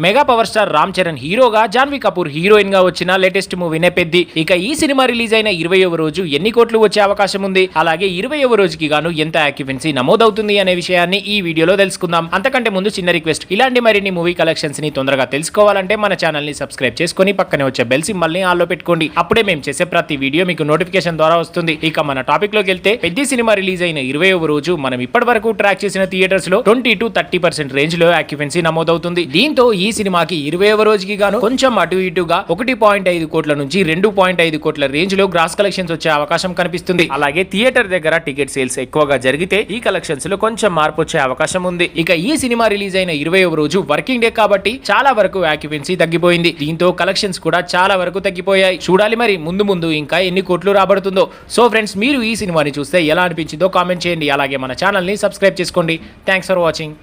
Mega power star Ram Charan హీరోగా, Janhvi Kapoor heroine గా వచ్చిన లేటెస్ట్ మూవీనే పెద్ది. ఇక ఈ సినిమా రిలీజ్ అయిన 20వ రోజు ఎన్ని కోట్లు వచ్చే అవకాశం ఉంది, అలాగే 20వ రోజుకి గాను ఎంత ఆక్యుపెన్సీ నమోదవుతుంది అనే విషయాన్ని ఈ వీడియోలో తెలుసుకుందాం. అంతకంటే ముందు చిన్న రిక్వెస్ట్, ఇలాంటి మరిన్ని మూవీ కలెక్షన్స్ ని తొందరగా తెలుసుకోవాలంటే మన ఛానల్ ని సబ్స్క్రైబ్ చేసుకొని పక్కనే వచ్చే బెల్ సింబల్ ని ఆల్లో పెట్టుకోండి. అప్పుడే మేము చేసే ప్రతి వీడియో మీకు నోటిఫికేషన్ ద్వారా వస్తుంది. ఇక మన టాపిక్ లోకి వెళ్తే, పెద్ది సినిమా రిలీజ్ అయిన 20వ రోజు మనం ఇప్పటి వరకు ట్రాక్ చేసిన థియేటర్స్ లో 20 to 30% రేంజ్ లో ఆక్యుపెన్సీ నమోదవుతుంది. దీంతో ఈ సినిమాకి 20వ రోజుకి గాను కొంచెం అటు ఇటుగా 1.5 కోట్ల నుంచి 2.5 కోట్ల రేంజ్ లో గ్రాస్ కలెక్షన్స్ వచ్చే అవకాశం కనిపిస్తుంది. అలాగే థియేటర్ దగ్గర టికెట్ సేల్స్ ఎక్కువగా జరిగితే ఈ కలెక్షన్స్ లో కొంచెం మార్పు వచ్చే అవకాశం ఉంది. ఇక ఈ సినిమా రిలీజ్ అయిన 20వ రోజు వర్కింగ్ డే కాబట్టి చాలా వరకు ఆక్యుపెన్సీ తగ్గిపోయింది. దీంతో కలెక్షన్స్ కూడా చాలా వరకు తగ్గిపోయాయి. చూడాలి మరి ముందు ముందు ఇంకా ఎన్ని కోట్లు రాబడుతుందో. సో ఫ్రెండ్స్, మీరు ఈ సినిమాని చూస్తే ఎలా అనిపించిందో కామెంట్ చేయండి. అలాగే మన ఛానల్ ని సబ్స్క్రైబ్ చేసుకోండి. Thanks for watching.